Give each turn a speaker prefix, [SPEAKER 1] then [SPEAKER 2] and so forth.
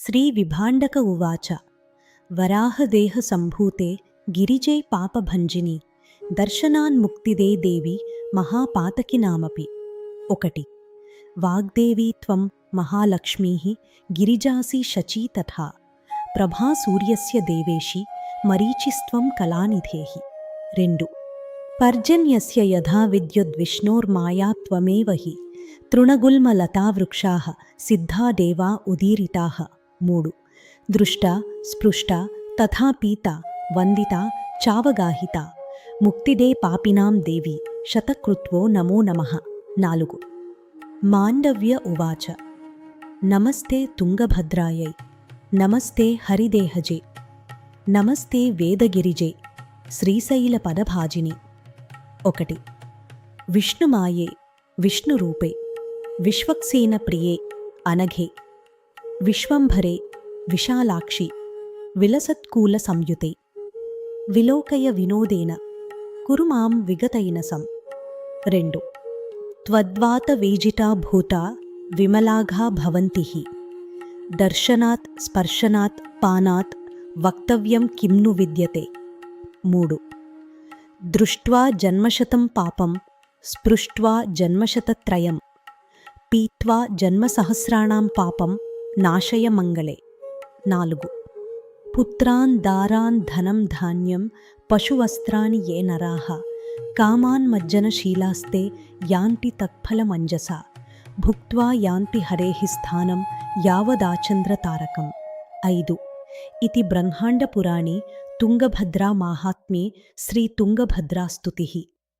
[SPEAKER 1] श्रीविभाण्डक उवाच वराहदेहसम्भूते गिरिजे पापभञ्जिनि दर्शनान्मुक्तिदे देवी महापातकिनामपि। ఒకటి वाग्देवी त्वं महालक्ष्मीः गिरिजासि शची तथा प्रभासूर्यस्य देवेशि मरीचिस्त्वं कलानिधेः। రెండు पर्जन्यस्य यथा विद्युद्विष्णोर्माया त्वमेव हि तृणगुल्मलतावृक्षाः सिद्धा देवा उदीरिताः। మూడు दृष्टा स्पृष्टा तथा पीता वन्दिता चावगाहिता मुक्तिदे पापिनां देवी शतकृत्वो नमो नमः। నాలుగు माण्डव्य उवाच नमस्ते तुङ्गभद्रायै नमस्ते हरिदेहजे नमस्ते वेदगिरिजे శ్రీశైలపదభాజిని। ఒకటి విష్ణుమాయే విష్ణురూపే విశ్వక్సేన ప్రియే అనఘే విశ్వంభరే విశాలాక్షి విలసత్కూల సంయుతే విలోకయ వినోదేన కురు మాం విగతైనసం। రెండు త్వద్వాత వేజితా భూతా విమలాఘా భవంతిః దర్శనాత్ స్పర్శనాత్ పానాత్ వక్తవ్యం కిం ను విద్యతే। మూడు దృష్ట్వా జన్మశతం పాపం స్పృష్ట్వా జన్మశతత్రయం పీత్వా జన్మసహస్రాణాం పాపం నాశయ మంగళే। నాలుగు పుత్రాన్ దారాన్ ధనం ధాన్యం పశువస్త్రాని ఏ నరాః కామాన్మజ్జనశీలాస్తే యాంతి తత్ఫలమంజసా భుక్త్వా యాంతి హరేః స్థానం యావదాచంద్రతారకం। ఐదు इति ब्रह्माण्डपुराणे तुङ्गभद्रा माहात्म्ये श्रीतुङ्गभद्रास्तुतिः।